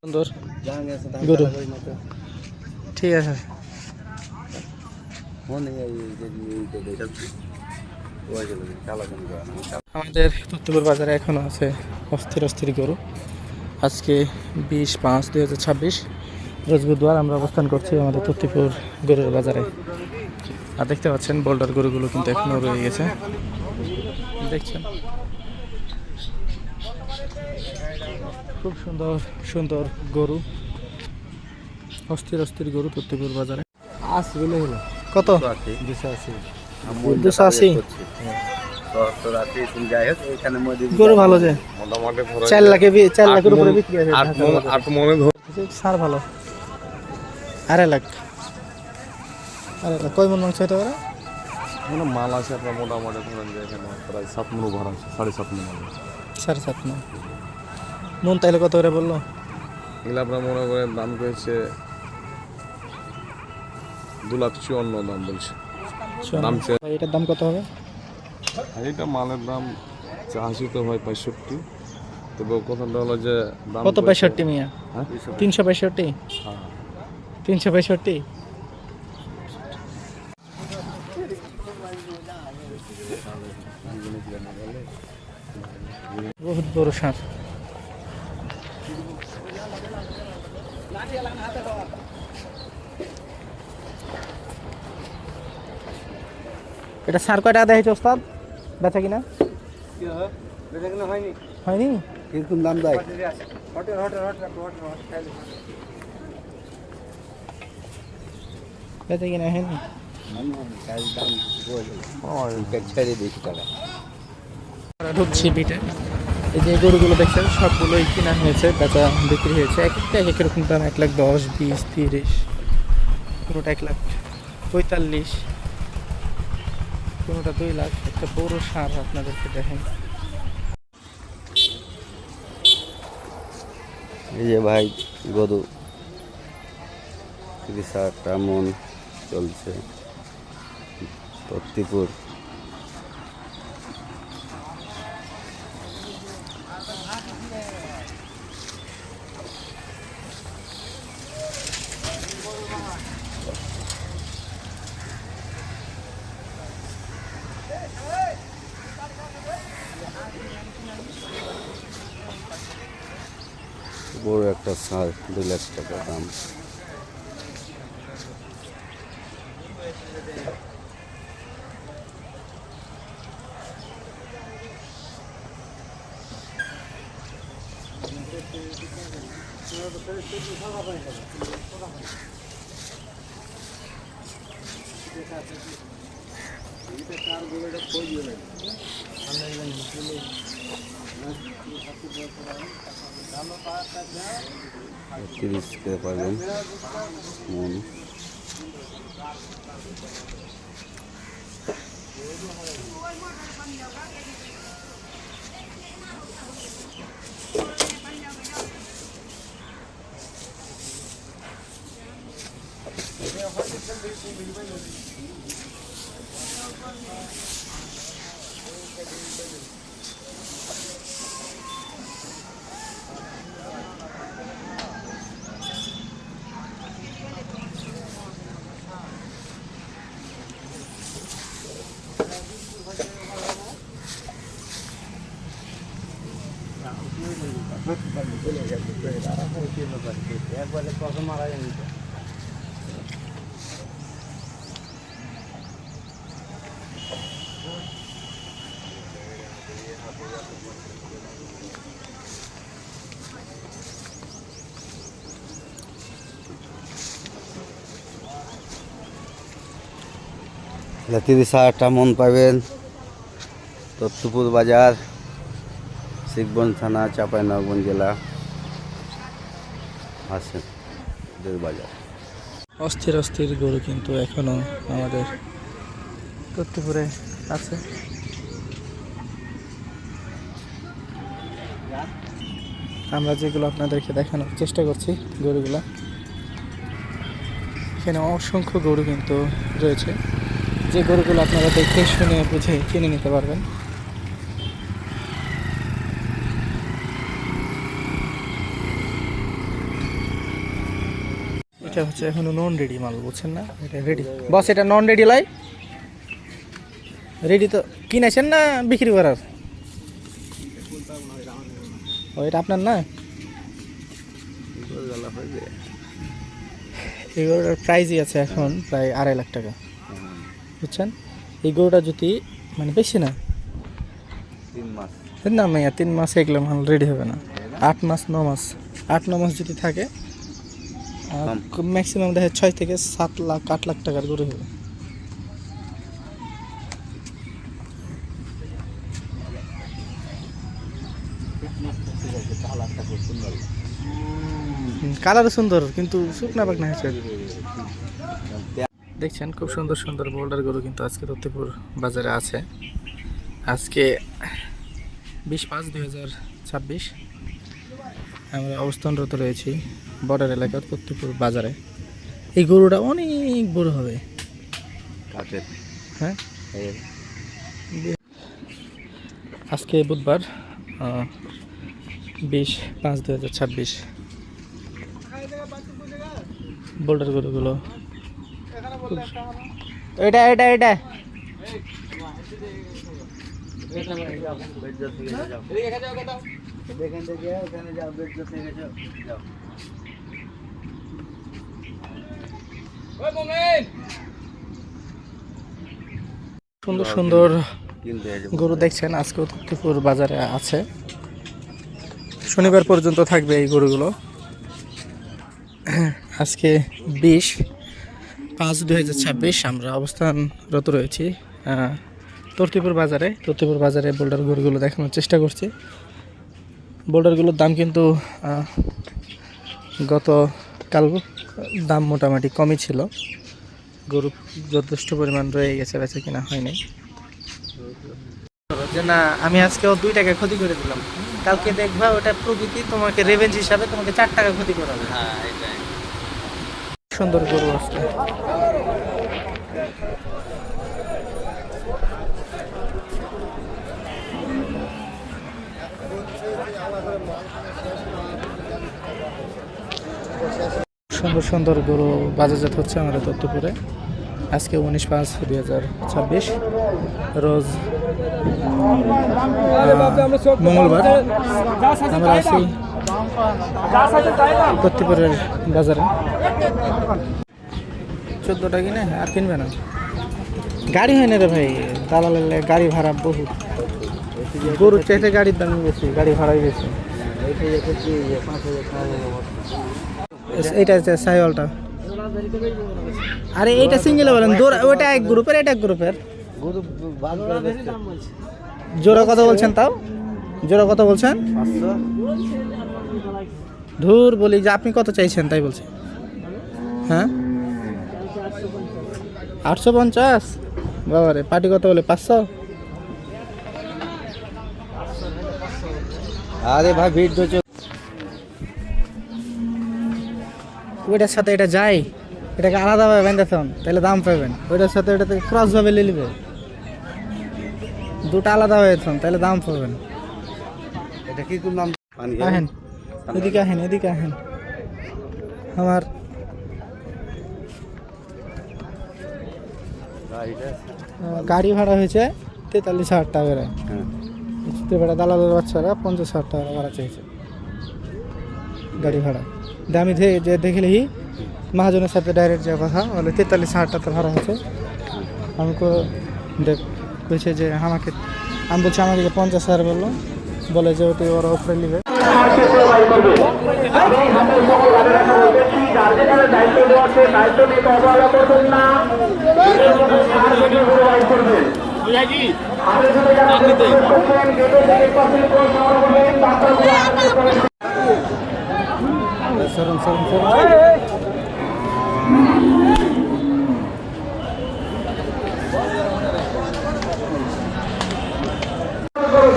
সুন্দর গরু, ঠিক আছে। আমাদের তত্ত্বপুর বাজারে এখনো আছে অস্থির অস্থির গরু। আজকে 20/5/2026 রোজ বুধবার আমরা অবস্থান করছি আমাদের তত্ত্বপুর গরুর বাজারে। আর দেখতে পাচ্ছেন বোল্ডার গরুগুলো কিন্তু এখনো রয়ে গেছে, দেখছেন খুব সুন্দর সুন্দর গরু, অস্থির অস্থির গরু তত্ত্বপুর বাজারে। কত? 280 গরু ভালো, যে 4 লাখের উপরে বিক্রি আছে। সার ভালো, 2.5 লাখ। কয় মন মাংস হতে পারে? মাল আছে আপনার মোটামুটি ধরেন যে এখানে প্রায় 7 মণ ভরা আছে, 7.5 মণ। 7.5 মণ মন তাইলে কত করে বললো? এগুলো আপনার মনে করেন দাম করেছে 2,54,000 দাম বলছে। এটার দাম কত হবে? এইটা মালের দাম 80 তো হয় 65, তবে কথাটা হলো যে কত 65 মিয়া? 365? 365 বহুত বড় সার। এটা সার কয় টাকা দেয় ওস্তাদ? বেচা কিনা হয়নি, কিরকম দাম দেয়? বেচা কিনা হয়নি। ঢুকছি বিটে। এই যে গরুগুলো দেখছেন সবগুলোই কিনা হয়েছে, বেচা বিক্রি হয়েছে। এক একটা এক রকম দাম, 1,10,000, 20, 30, কোনোটা 1,45,000, কোনোটা 2 লাখ। একটা বড় সার আপনাদেরকে দেখেন। এই যে ভাই গরু 30,000 মন চলছে তত্ত্বপুর। বড় একটা সার 2 লাখ টাকা দাম। তিরিশ টাকা পাবেন মন। একবারে কত মারা যায়। তিরিশ হাজার মন পাবেন তত্ত্বপুর বাজার, শিখবন থানা, চাঁপাইনবাবগঞ্জ জেলা। আসেন বাজার। অস্থির অস্থির গরু কিন্তু এখনো আমাদের তত্ত্বপুরে আছে। আমরা যেগুলো আপনাদেরকে দেখানোর চেষ্টা করছি গরুগুলো, এখানে অসংখ্য গরু কিন্তু রয়েছে, যে গরুগুলো আপনারা দেখে শুনে বুঝে কিনে নিতে পারবেন। এটা হচ্ছে এখনো নন রেডি মাল, বুঝছেন না? এটা রেডি বস, এটা নন রেডি লাই। রেডি তো কিনেছেন না বিক্রি করার? ও এটা আপনার না? এই গরুটার প্রাইসই আছে এখন প্রায় 2.5 লাখ টাকা, বুঝছেন? এই গরুটা যদি মানে বেশি না 3 মাস না মাইয়া 3 মাসে এগুলো মাল রেডি হবে না। 8 মাস 9 মাস, 8-9 মাস যদি থাকে ম্যাক্সিমাম দেখে 6 থেকে 7 লাখ 8 লাখ টাকার গরু হবে। কালার সুন্দর কিন্তু শুকনা পাকনা হয়েছে। দেখছেন খুব সুন্দর সুন্দর বোল্ডার গরু কিন্তু আজকে তত্ত্বপুর বাজারে আছে। আজকে 20/5/2026 আমরা অবস্থানরত রয়েছি বর্ডার এলাকার তত্ত্বপুর বাজারে। এই গরুটা অনেক বড় হবে। হ্যাঁ, আজকে বুধবার 20/5/2026 বোল্ডার গরুগুলো এটা এটা এটা সুন্দর সুন্দর গরু দেখছেন আজকে তত্ত্বপুর বাজারে আছে। শনিবার পর্যন্ত থাকবে এই গরুগুলো। আজকে 20/5/2026 আমরা অবস্থানরত রয়েছি তত্ত্বপুর বাজারে। তত্ত্বপুর বাজারে বোল্ডার গরুগুলো দেখানোর চেষ্টা করছি। বোল্ডারগুলোর দাম কিন্তু গতকাল দাম মোটামুটি কমই ছিল, গরু যথেষ্ট পরিমাণ রয়ে গেছে, বেচা কিনা হয়নি। যে না আমি আজকে 2 টাকা ক্ষতি করে দিলাম, কালকে দেখবা ওটা প্রকৃতি তোমাকে রেভেঞ্জ হিসাবে তোমাকে 4 টাকা ক্ষতি করাবে। হ্যাঁ, এটাই সুন্দর গরু আসছে। সুন্দর সুন্দর গরু বাজারজাত হচ্ছে আমাদের তত্ত্বপুরে। আজকে 19/5/2026 রোজ মঙ্গলবার। আমরা আছি তত্ত্বপুরের বাজারে। 14টা কিনে আর কিনবে না, গাড়ি হয় না রে ভাই, দালালের গাড়ি ভাড়া বহুত, গরুর চাইতে গাড়ির দাম বেশি, গাড়ি ভাড়াই বেশি। এইটা সাইওয়ালটা, আরে এইটা সিঙ্গেল বলেন, ওটা এক গ্রুপের, এটা এক গ্রুপের। জোড়া কত বলছেন? তাও জোড়া কত বলছেন? 500। ধুর বলি যে আপনি কত চাইছেন তাই বলছেন। হ্যাঁ 850। বাবারে পার্টি কত বলে? 500। আরে ভাই ভিড় তো ওইটার সাথে এটা যায়, এটাকে আলাদাভাবে বেঁধেছেন তাহলে দাম পাবেন। ওইটার সাথে ওটাতে ক্রসভাবে নিয়ে নেবে, দুটো আলাদা হয়েছেন তাহলে দাম পাবেন। এটা কি কোন নাম? আহেন এদিকে, আহেন এদিকে, আহেন আমার গাড়ি ভাড়া হয়েছে 43,000 টাকা করে। ভাড়া দালালের বাচ্চারা 50,000 টাকা ভাড়া চাইছে গাড়ি ভাড়া। আমি যে দেখলি মহাজনের সাথে ডাইরেক্ট যে কথা বলে 43,000 টাকা ভাড়া হয়েছে। আমি কইছে যে আমাকে, আমি বলছি আমাকে 50,000 বললো, বলে যে ওটি ওরা উপরে নিবে।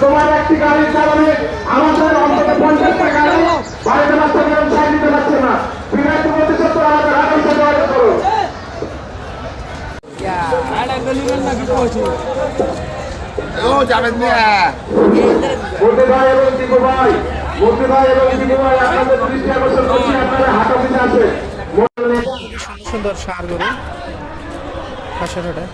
তোমার একটি গাড়ি চালাবে আমাদের অন্তত 50 টাকা সুন্দর সুন্দর সার গরু পাশেরটা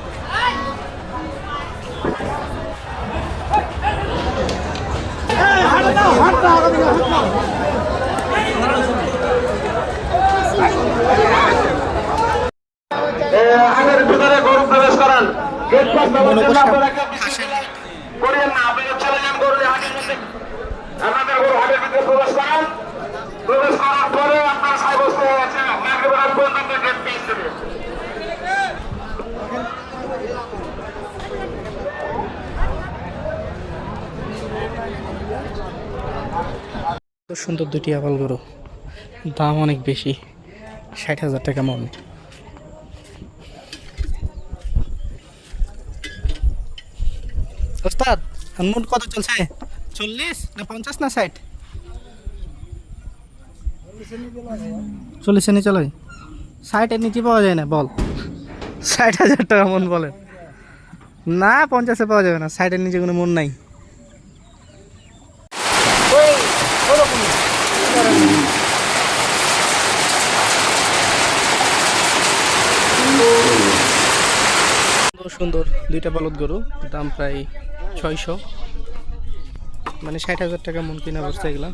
আগের ভিতরে গরু প্রবেশ করান গেট পাস দেওয়ার জন্য আপনারা করিয়েন না, আপনারা চলে যান গরুর হাটের মধ্যে। আপনাদের গরু হাটের ভিতরে প্রবেশ করান, প্রবেশ করার পরে আপনার সাব্যস্ত হয়ে গেছে মাগরিবের আগ পর্যন্ত আপনার গেট পেয়ে দেবে। সুন্দর দুটি আবাল গরু, দাম অনেক বেশি, 60,000 টাকা মন। ওস্তাদ মন কত চলছে? 40 না 50 না 60? 40 এর নিচে চলে, 60 এর নিচে পাওয়া যায় না। বল 60,000 টাকা মন বলেন না, 50-এ পাওয়া যাবে না, 60 এর নিচে কোনো মন নাই। সুন্দর দুইটা বলদ গরু, দাম প্রায় 600, মানে 60,000 টাকা মন কিনা অবস্থা এগুলা।